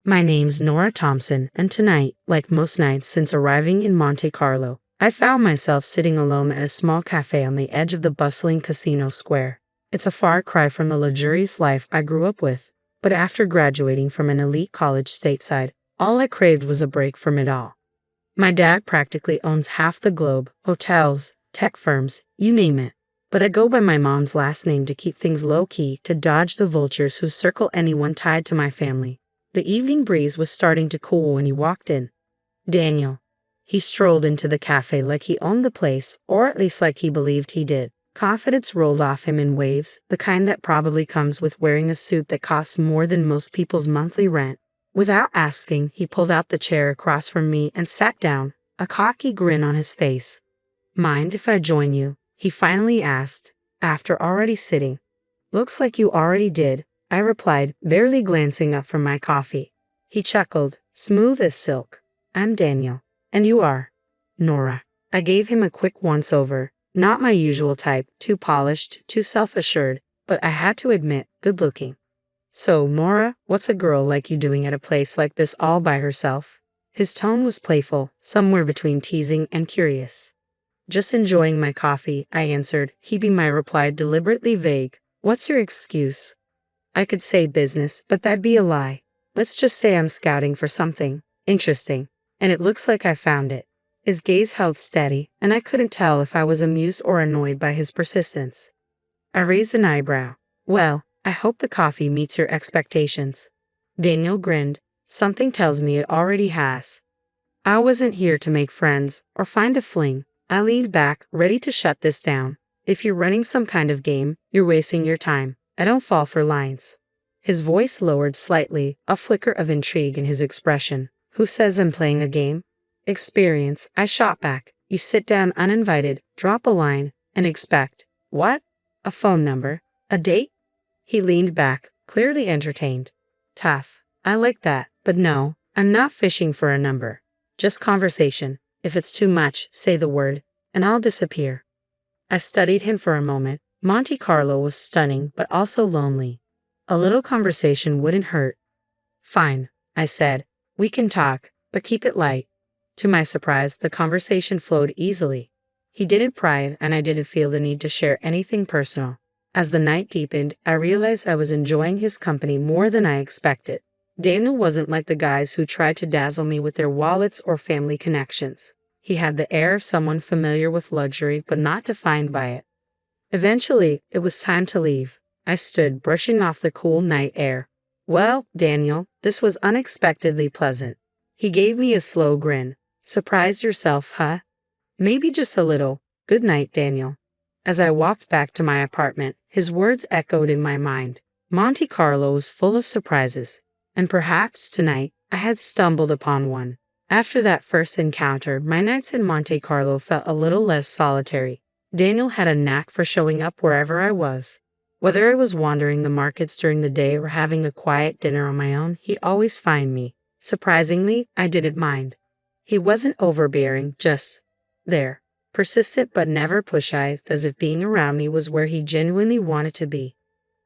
My name's Nora Thompson, and tonight, like most nights since arriving in Monte Carlo, I found myself sitting alone at a small cafe on the edge of the bustling casino square. It's a far cry from the luxurious life I grew up with, but after graduating from an elite college stateside, all I craved was a break from it all. My dad practically owns half the globe, hotels, tech firms, you name it. But I go by my mom's last name to keep things low-key to dodge the vultures who circle anyone tied to my family. The evening breeze was starting to cool when he walked in. Daniel. He strolled into the cafe like he owned the place, or at least like he believed he did. Confidence rolled off him in waves, the kind that probably comes with wearing a suit that costs more than most people's monthly rent. Without asking, he pulled out the chair across from me and sat down, a cocky grin on his face. "Mind if I join you?" he finally asked, after already sitting. "Looks like you already did," I replied, barely glancing up from my coffee. He chuckled, smooth as silk. "I'm Daniel. And you are?" "Nora." I gave him a quick once-over. Not my usual type, too polished, too self-assured, but I had to admit, good-looking. "So, Nora, what's a girl like you doing at a place like this all by herself?" His tone was playful, somewhere between teasing and curious. "Just enjoying my coffee," I answered, keeping my reply deliberately vague. "What's your excuse?" I could say business, but that'd be a lie. Let's just say I'm scouting for something interesting, and it looks like I found it. His gaze held steady, and I couldn't tell if I was amused or annoyed by his persistence. I raised an eyebrow. "Well, I hope the coffee meets your expectations." Daniel grinned. "Something tells me it already has." I wasn't here to make friends or find a fling. I leaned back, ready to shut this down. "If you're running some kind of game, you're wasting your time. I don't fall for lines." His voice lowered slightly, a flicker of intrigue in his expression. "Who says I'm playing a game?" "Experience," I shot back. "You sit down uninvited, drop a line, and expect—" "What? A phone number? A date?" He leaned back, clearly entertained. "Tough. I like that, but no, I'm not fishing for a number. Just conversation. If it's too much, say the word, and I'll disappear." I studied him for a moment. Monte Carlo was stunning, but also lonely. A little conversation wouldn't hurt. "Fine," I said. "We can talk, but keep it light." To my surprise, the conversation flowed easily. He didn't pry, and I didn't feel the need to share anything personal. As the night deepened, I realized I was enjoying his company more than I expected. Daniel wasn't like the guys who tried to dazzle me with their wallets or family connections. He had the air of someone familiar with luxury but not defined by it. Eventually, it was time to leave. I stood, brushing off the cool night air. "Well, Daniel, this was unexpectedly pleasant." He gave me a slow grin. "Surprised yourself, huh?" "Maybe just a little. Good night, Daniel." As I walked back to my apartment, his words echoed in my mind. Monte Carlo was full of surprises, and perhaps tonight I had stumbled upon one. After that first encounter, my nights in Monte Carlo felt a little less solitary. Daniel had a knack for showing up wherever I was. Whether I was wandering the markets during the day or having a quiet dinner on my own, he'd always find me. Surprisingly, I didn't mind. He wasn't overbearing, just there. Persistent but never pushy, as if being around me was where he genuinely wanted to be.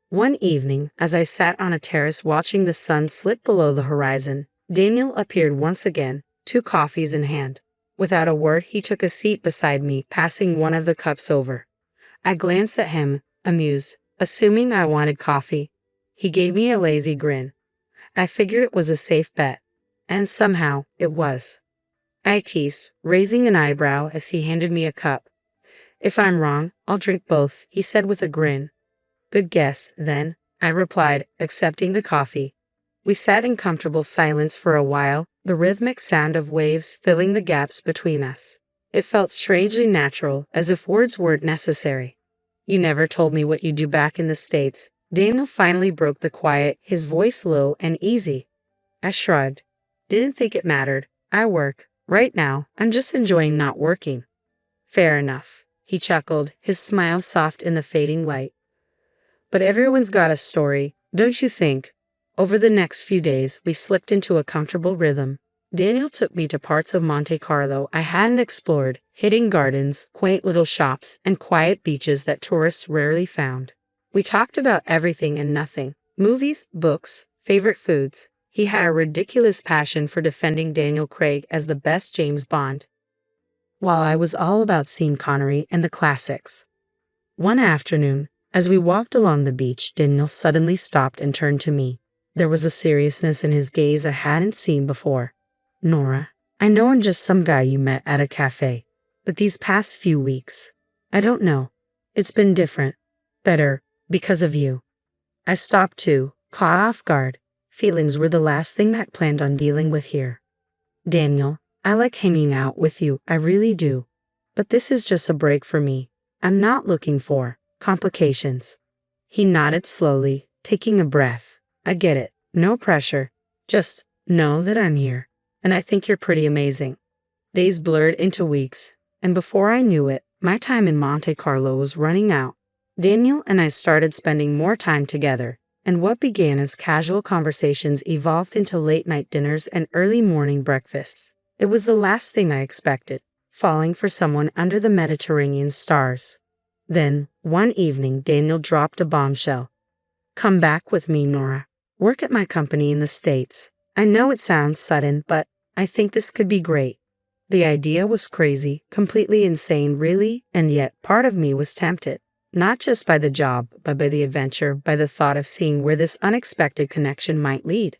One evening, as I sat on a terrace watching the sun slip below the horizon, Daniel appeared once again, 2 coffees in hand. Without a word, he took a seat beside me, passing one of the cups over. I glanced at him, amused, assuming I wanted coffee. He gave me a lazy grin. I figured it was a safe bet. And somehow, it was. I teased, raising an eyebrow as he handed me a cup. "If I'm wrong, I'll drink both," he said with a grin. "Good guess, then," I replied, accepting the coffee. We sat in comfortable silence for a while, the rhythmic sound of waves filling the gaps between us. It felt strangely natural, as if words weren't necessary. "You never told me what you do back in the States." Daniel finally broke the quiet, his voice low and easy. I shrugged. "Didn't think it mattered. I work. Right now, I'm just enjoying not working." "Fair enough." He chuckled, his smile soft in the fading light. "But everyone's got a story, don't you think?" Over the next few days, we slipped into a comfortable rhythm. Daniel took me to parts of Monte Carlo I hadn't explored, hidden gardens, quaint little shops, and quiet beaches that tourists rarely found. We talked about everything and nothing: movies, books, favorite foods. He had a ridiculous passion for defending Daniel Craig as the best James Bond, while I was all about Sean Connery and the classics. One afternoon, as we walked along the beach, Daniel suddenly stopped and turned to me. There was a seriousness in his gaze I hadn't seen before. Nora, I know I'm just some guy you met at a cafe, but these past few weeks, I don't know. It's been different. Better, because of you. I stopped too, caught off guard. Feelings were the last thing I'd planned on dealing with here. Daniel, I like hanging out with you, I really do. But this is just a break for me. I'm not looking for complications. He nodded slowly, taking a breath. I get it. No pressure. Just know that I'm here. And I think you're pretty amazing. Days blurred into weeks, and before I knew it, my time in Monte Carlo was running out. Daniel and I started spending more time together, and what began as casual conversations evolved into late-night dinners and early morning breakfasts. It was the last thing I expected, falling for someone under the Mediterranean stars. Then, one evening, Daniel dropped a bombshell. Come back with me, Nora. Work at my company in the States. I know it sounds sudden, but I think this could be great. The idea was crazy, completely insane really, and yet part of me was tempted. Not just by the job, but by the adventure, by the thought of seeing where this unexpected connection might lead.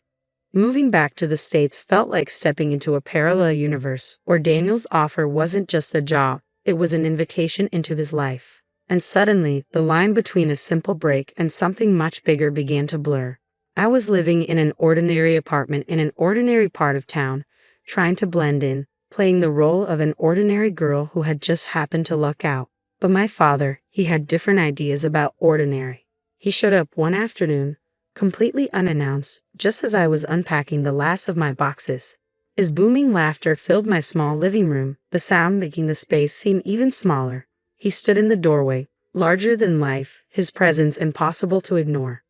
Moving back to the States felt like stepping into a parallel universe, where Daniel's offer wasn't just a job, it was an invitation into his life. And suddenly, the line between a simple break and something much bigger began to blur. I was living in an ordinary apartment in an ordinary part of town, trying to blend in, playing the role of an ordinary girl who had just happened to luck out. But my father, he had different ideas about ordinary. He showed up one afternoon, completely unannounced, just as I was unpacking the last of my boxes. His booming laughter filled my small living room, the sound making the space seem even smaller. He stood in the doorway, larger than life, his presence impossible to ignore.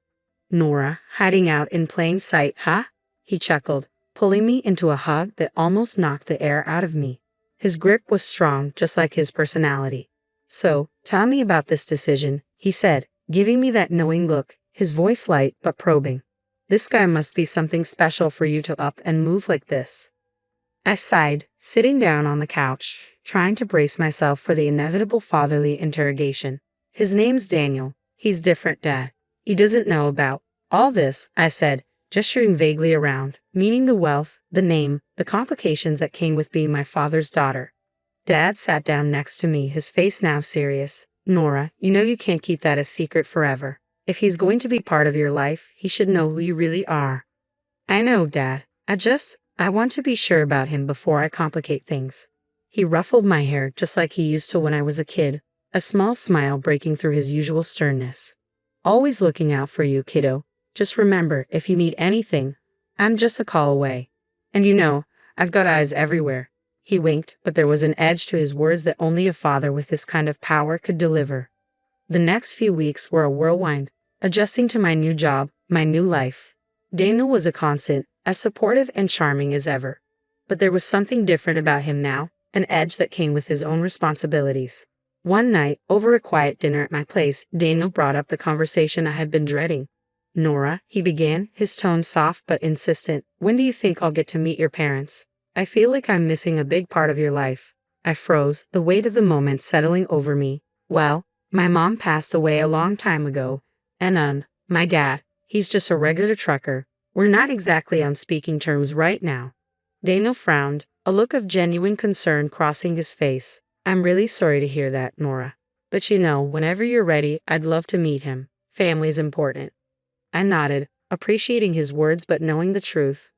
Nora, hiding out in plain sight, huh? He chuckled, pulling me into a hug that almost knocked the air out of me. His grip was strong, just like his personality. So, tell me about this decision, he said, giving me that knowing look, his voice light but probing. This guy must be something special for you to up and move like this. I sighed, sitting down on the couch, trying to brace myself for the inevitable fatherly interrogation. His name's Daniel. He's different, Dad. He doesn't know about all this, I said, gesturing vaguely around, meaning the wealth, the name, the complications that came with being my father's daughter. Dad sat down next to me, his face now serious. Nora, you know you can't keep that a secret forever. If he's going to be part of your life, he should know who you really are. I know, Dad. I want to be sure about him before I complicate things. He ruffled my hair just like he used to when I was a kid, a small smile breaking through his usual sternness. Always looking out for you, kiddo. Just remember, if you need anything, I'm just a call away. And you know, I've got eyes everywhere. He winked, but there was an edge to his words that only a father with this kind of power could deliver. The next few weeks were a whirlwind, adjusting to my new job, my new life. Daniel was a constant, as supportive and charming as ever. But there was something different about him now, an edge that came with his own responsibilities. One night, over a quiet dinner at my place, Daniel brought up the conversation I had been dreading. Nora, he began, his tone soft but insistent, when do you think I'll get to meet your parents? I feel like I'm missing a big part of your life. I froze, the weight of the moment settling over me. Well, my mom passed away a long time ago, and my dad, he's just a regular trucker. We're not exactly on speaking terms right now. Daniel frowned, a look of genuine concern crossing his face. I'm really sorry to hear that, Nora. But you know, whenever you're ready, I'd love to meet him. Family's important. I nodded, appreciating his words but knowing the truth.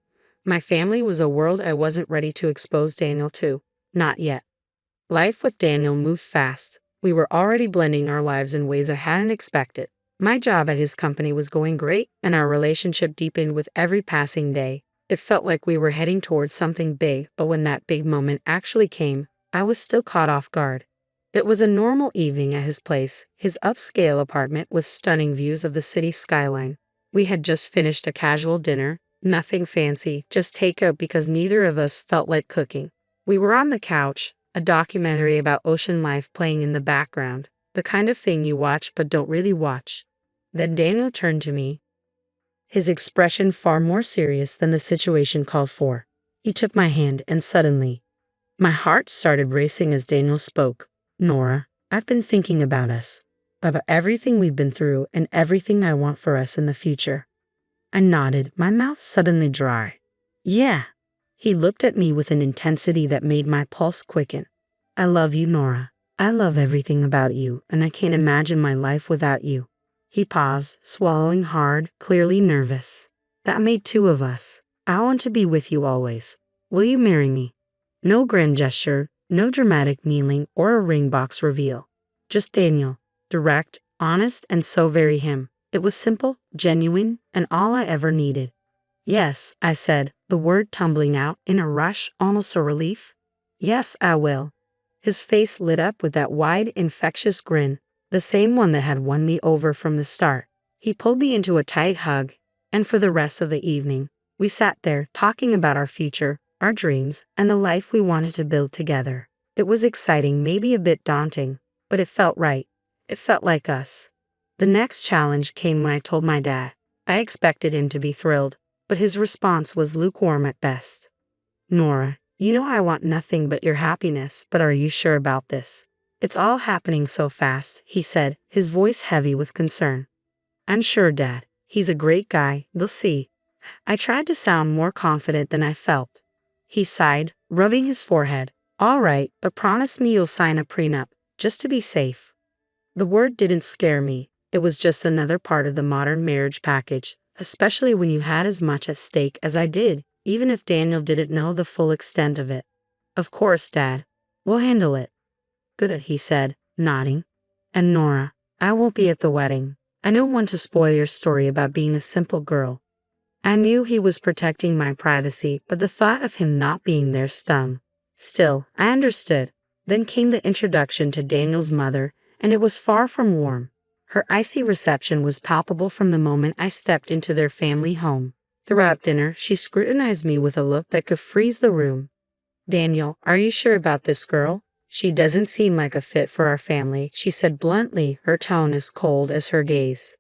My family was a world I wasn't ready to expose Daniel to. Not yet. Life with Daniel moved fast. We were already blending our lives in ways I hadn't expected. My job at his company was going great, and our relationship deepened with every passing day. It felt like we were heading towards something big, but when that big moment actually came, I was still caught off guard. It was a normal evening at his place, his upscale apartment with stunning views of the city skyline. We had just finished a casual dinner, nothing fancy, just takeout because neither of us felt like cooking. We were on the couch, a documentary about ocean life playing in the background, the kind of thing you watch but don't really watch. Then Daniel turned to me. his expression far more serious than the situation called for. He took my hand and suddenly, my heart started racing as Daniel spoke. Nora, I've been thinking about us, about everything we've been through and everything I want for us in the future. I nodded, my mouth suddenly dry. Yeah. He looked at me with an intensity that made my pulse quicken. I love you, Nora. I love everything about you, and I can't imagine my life without you. He paused, swallowing hard, clearly nervous. That made two of us. I want to be with you always. Will you marry me? No grand gesture, no dramatic kneeling or a ring box reveal. Just Daniel, direct, honest, and so very him. It was simple, genuine, and all I ever needed. Yes, I said, the word tumbling out in a rush, almost a relief. Yes, I will. His face lit up with that wide, infectious grin, the same one that had won me over from the start. He pulled me into a tight hug, and for the rest of the evening, we sat there talking about our future, our dreams, and the life we wanted to build together. It was exciting, maybe a bit daunting, but it felt right. It felt like us. The next challenge came when I told my dad. I expected him to be thrilled, but his response was lukewarm at best. Nora, you know I want nothing but your happiness, but are you sure about this? It's all happening so fast, he said, his voice heavy with concern. I'm sure, Dad. He's a great guy, you'll see. I tried to sound more confident than I felt. He sighed, rubbing his forehead. All right, but promise me you'll sign a prenup, just to be safe. The word didn't scare me. It was just another part of the modern marriage package, especially when you had as much at stake as I did, even if Daniel didn't know the full extent of it. Of course, Dad. We'll handle it. Good, he said, nodding. And Nora, I won't be at the wedding. I don't want to spoil your story about being a simple girl. I knew he was protecting my privacy, but the thought of him not being there stung. Still, I understood. Then came the introduction to Daniel's mother, and it was far from warm. Her icy reception was palpable from the moment I stepped into their family home. Throughout dinner, she scrutinized me with a look that could freeze the room. Daniel, are you sure about this girl? She doesn't seem like a fit for our family, she said bluntly, her tone as cold as her gaze.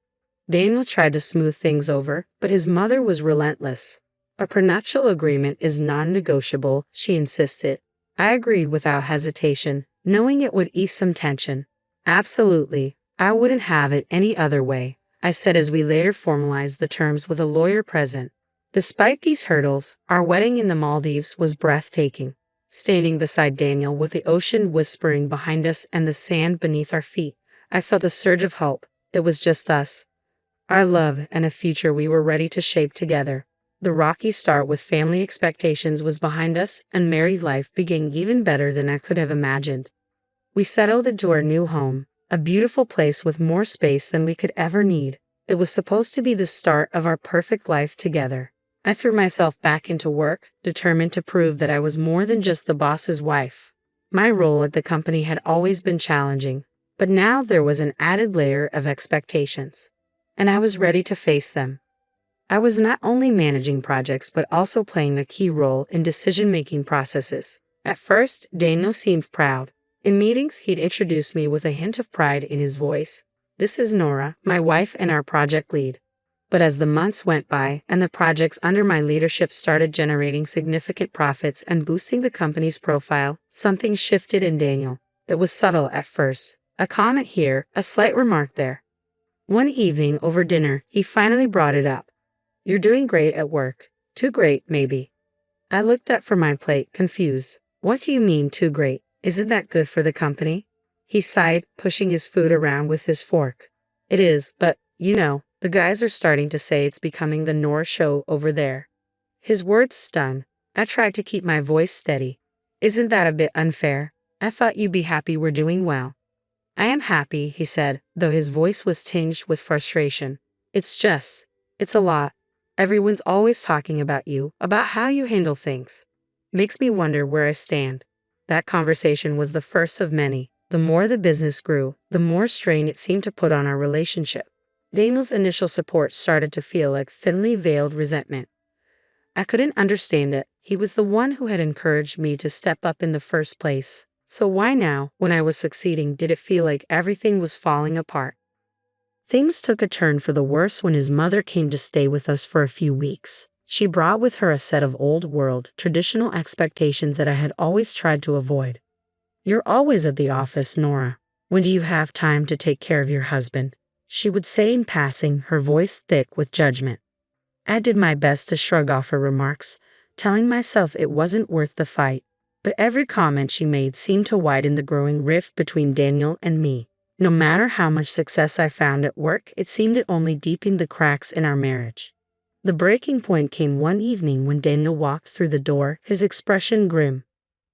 Daniel tried to smooth things over, but his mother was relentless. A prenuptial agreement is non-negotiable, she insisted. I agreed without hesitation, knowing it would ease some tension. Absolutely. I wouldn't have it any other way, I said as we later formalized the terms with a lawyer present. Despite these hurdles, our wedding in the Maldives was breathtaking. Standing beside Daniel with the ocean whispering behind us and the sand beneath our feet, I felt a surge of hope. It was just us. Our love and a future we were ready to shape together. The rocky start with family expectations was behind us, and married life began even better than I could have imagined. We settled into our new home, a beautiful place with more space than we could ever need. It was supposed to be the start of our perfect life together. I threw myself back into work, determined to prove that I was more than just the boss's wife. My role at the company had always been challenging, but now there was an added layer of expectations, and I was ready to face them. I was not only managing projects but also playing a key role in decision-making processes. At first, Daniel seemed proud. In meetings, he'd introduce me with a hint of pride in his voice. This is Nora, my wife and our project lead. But as the months went by and the projects under my leadership started generating significant profits and boosting the company's profile, something shifted in Daniel. It was subtle at first. A comment here, a slight remark there. One evening over dinner, he finally brought it up. You're doing great at work. Too great, maybe. I looked up from my plate, confused. What do you mean, too great? Isn't that good for the company? He sighed, pushing his food around with his fork. It is, but, you know, the guys are starting to say it's becoming the Nora show over there. His words stung. I tried to keep my voice steady. Isn't that a bit unfair? I thought you'd be happy we're doing well. I am happy, he said, though his voice was tinged with frustration. It's a lot. Everyone's always talking about you, about how you handle things. Makes me wonder where I stand. That conversation was the first of many. The more the business grew, the more strain it seemed to put on our relationship. Daniel's initial support started to feel like thinly veiled resentment. I couldn't understand it. He was the one who had encouraged me to step up in the first place. So why now, when I was succeeding, did it feel like everything was falling apart? Things took a turn for the worse when his mother came to stay with us for a few weeks. She brought with her a set of old-world, traditional expectations that I had always tried to avoid. "You're always at the office, Nora. When do you have time to take care of your husband?" she would say in passing, her voice thick with judgment. I did my best to shrug off her remarks, telling myself it wasn't worth the fight. But every comment she made seemed to widen the growing rift between Daniel and me. No matter how much success I found at work, it seemed it only deepened the cracks in our marriage. The breaking point came one evening when Daniel walked through the door, his expression grim.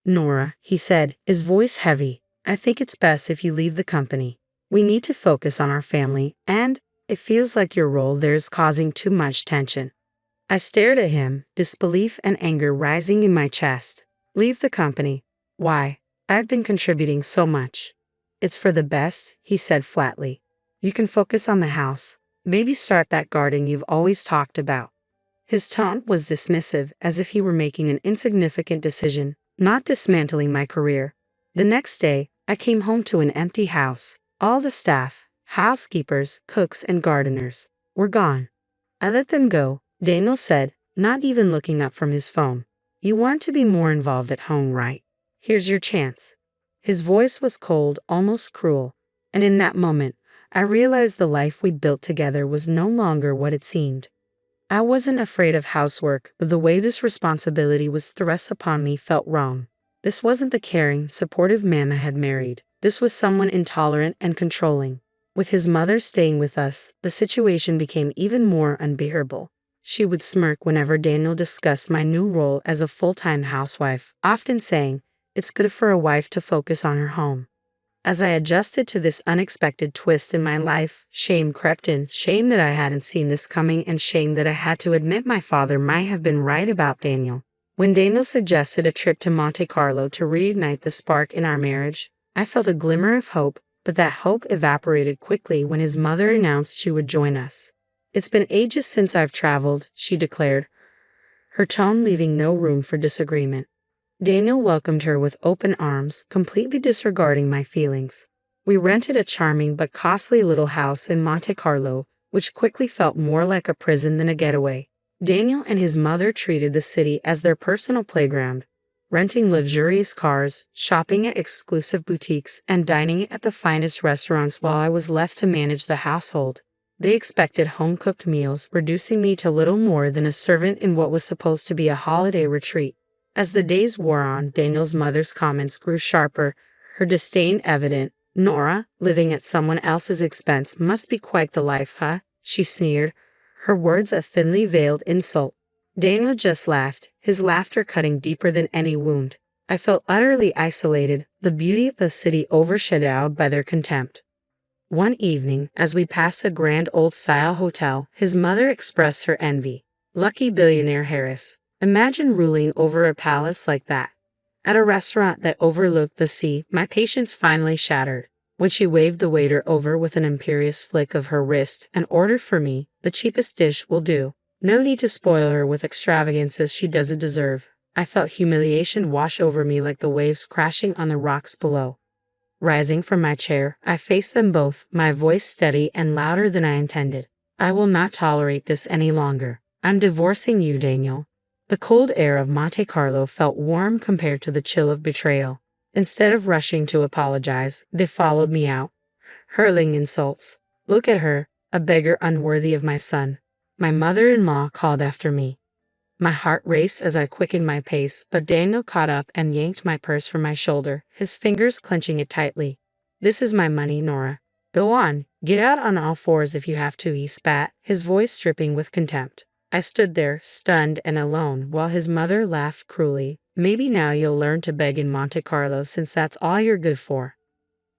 "Nora," he said, his voice heavy, "I think it's best if you leave the company. We need to focus on our family, and it feels like your role there is causing too much tension." I stared at him, disbelief and anger rising in my chest. "Leave the company? Why? I've been contributing so much." "It's for the best," he said flatly. "You can focus on the house. Maybe start that garden you've always talked about." His tone was dismissive, as if he were making an insignificant decision, not dismantling my career. The next day, I came home to an empty house. All the staff, housekeepers, cooks, and gardeners, were gone. "I let them go," Daniel said, not even looking up from his phone. "You want to be more involved at home, right? Here's your chance." His voice was cold, almost cruel, and in that moment, I realized the life we'd built together was no longer what it seemed. I wasn't afraid of housework, but the way this responsibility was thrust upon me felt wrong. This wasn't the caring, supportive man I had married. This was someone intolerant and controlling. With his mother staying with us, the situation became even more unbearable. She would smirk whenever Daniel discussed my new role as a full-time housewife, often saying, "It's good for a wife to focus on her home." As I adjusted to this unexpected twist in my life, shame crept in, shame that I hadn't seen this coming, and shame that I had to admit my father might have been right about Daniel. When Daniel suggested a trip to Monte Carlo to reignite the spark in our marriage, I felt a glimmer of hope, but that hope evaporated quickly when his mother announced she would join us. "It's been ages since I've traveled," she declared, her tone leaving no room for disagreement. Daniel welcomed her with open arms, completely disregarding my feelings. We rented a charming but costly little house in Monte Carlo, which quickly felt more like a prison than a getaway. Daniel and his mother treated the city as their personal playground, renting luxurious cars, shopping at exclusive boutiques, and dining at the finest restaurants while I was left to manage the household. They expected home-cooked meals, reducing me to little more than a servant in what was supposed to be a holiday retreat. As the days wore on, Daniel's mother's comments grew sharper, her disdain evident. "Nora, living at someone else's expense must be quite the life, huh?" she sneered, her words a thinly veiled insult. Daniel just laughed, his laughter cutting deeper than any wound. I felt utterly isolated, the beauty of the city overshadowed by their contempt. One evening, as we passed a grand old-style hotel, his mother expressed her envy. "Lucky billionaire Harris. Imagine ruling over a palace like that." At a restaurant that overlooked the sea, my patience finally shattered. When she waved the waiter over with an imperious flick of her wrist and ordered for me, "The cheapest dish will do. No need to spoil her with extravagances she doesn't deserve." I felt humiliation wash over me like the waves crashing on the rocks below. Rising from my chair, I faced them both, my voice steady and louder than I intended. "I will not tolerate this any longer. I'm divorcing you, Daniel." The cold air of Monte Carlo felt warm compared to the chill of betrayal. Instead of rushing to apologize, they followed me out, hurling insults. "Look at her, a beggar unworthy of my son," my mother-in-law called after me. My heart raced as I quickened my pace, but Daniel caught up and yanked my purse from my shoulder, his fingers clenching it tightly. "This is my money, Nora. Go on, get out on all fours if you have to," he spat, his voice dripping with contempt. I stood there, stunned and alone, while his mother laughed cruelly. "Maybe now you'll learn to beg in Monte Carlo since that's all you're good for."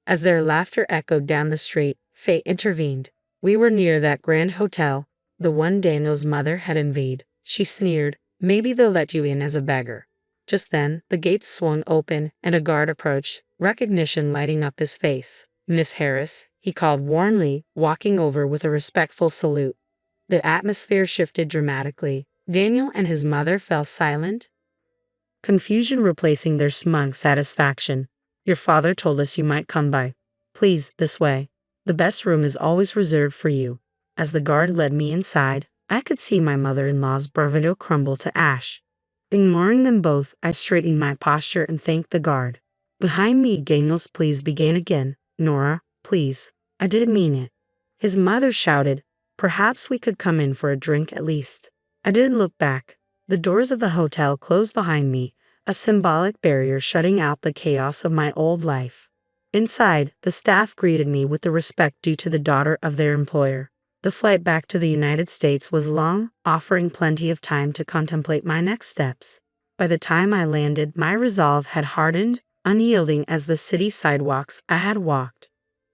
As their laughter echoed down the street, fate intervened. We were near that grand hotel, the one Daniel's mother had envied. She sneered, "Maybe they'll let you in as a beggar." Just then, the gates swung open and a guard approached, recognition lighting up his face. "Miss Harris," he called warmly, walking over with a respectful salute. The atmosphere shifted dramatically. Daniel and his mother fell silent, confusion replacing their smug satisfaction. "Your father told us you might come by. Please, this way." The best room is always reserved for you." As the guard led me inside, I could see my mother-in-law's bravado crumble to ash. Ignoring them both, I straightened my posture and thanked the guard. Behind me, Daniel's pleas began again. "Nora, please. I didn't mean it." His mother shouted, "Perhaps we could come in for a drink at least." I didn't look back. The doors of the hotel closed behind me, a symbolic barrier shutting out the chaos of my old life. Inside, the staff greeted me with the respect due to the daughter of their employer. The flight back to the United States was long, offering plenty of time to contemplate my next steps. By the time I landed, my resolve had hardened, unyielding as the city sidewalks I had walked.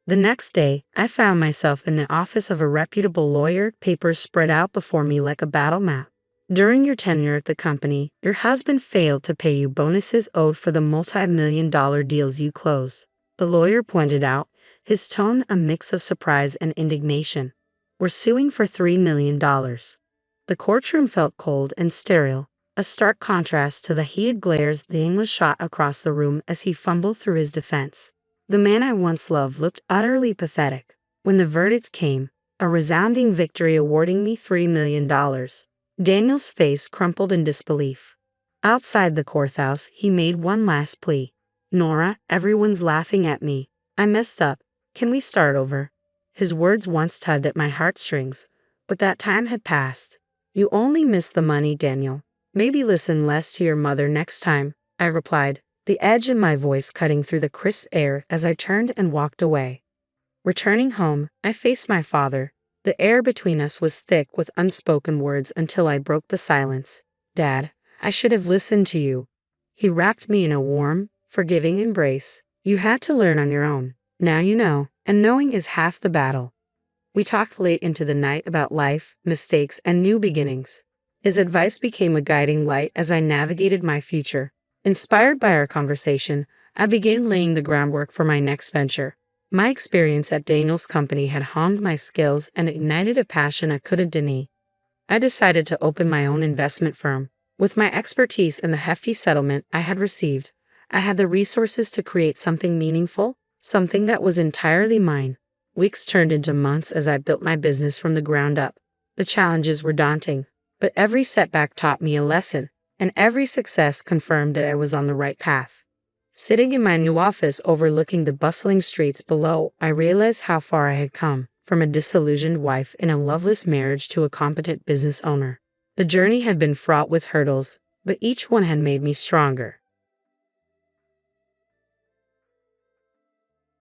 The next day, I found myself in the office of a reputable lawyer, papers spread out before me like a battle map. "During your tenure at the company, your husband failed to pay you bonuses owed for the multi-million-dollar deals you closed," the lawyer pointed out, his tone a mix of surprise and indignation. "We're suing for $3 million. The courtroom felt cold and sterile, a stark contrast to the heated glares Daniel shot across the room as he fumbled through his defense. The man I once loved looked utterly pathetic. When the verdict came, a resounding victory awarding me $3 million, Daniel's face crumpled in disbelief. Outside the courthouse, he made one last plea. "Nora, everyone's laughing at me. I messed up. Can we start over?" His words once tugged at my heartstrings, but that time had passed. "You only missed the money, Daniel. Maybe listen less to your mother next time," I replied, the edge in my voice cutting through the crisp air as I turned and walked away. Returning home, I faced my father. The air between us was thick with unspoken words until I broke the silence. "Dad, I should have listened to you." He wrapped me in a warm, forgiving embrace. "You had to learn on your own. Now you know, and knowing is half the battle." We talked late into the night about life, mistakes, and new beginnings. His advice became a guiding light as I navigated my future. Inspired by our conversation, I began laying the groundwork for my next venture. My experience at Daniel's company had honed my skills and ignited a passion I couldn't deny. I decided to open my own investment firm. With my expertise and the hefty settlement I had received, I had the resources to create something meaningful, something that was entirely mine. Weeks turned into months as I built my business from the ground up. The challenges were daunting, but every setback taught me a lesson, and every success confirmed that I was on the right path. Sitting in my new office overlooking the bustling streets below, I realized how far I had come, from a disillusioned wife in a loveless marriage to a competent business owner. The journey had been fraught with hurdles, but each one had made me stronger.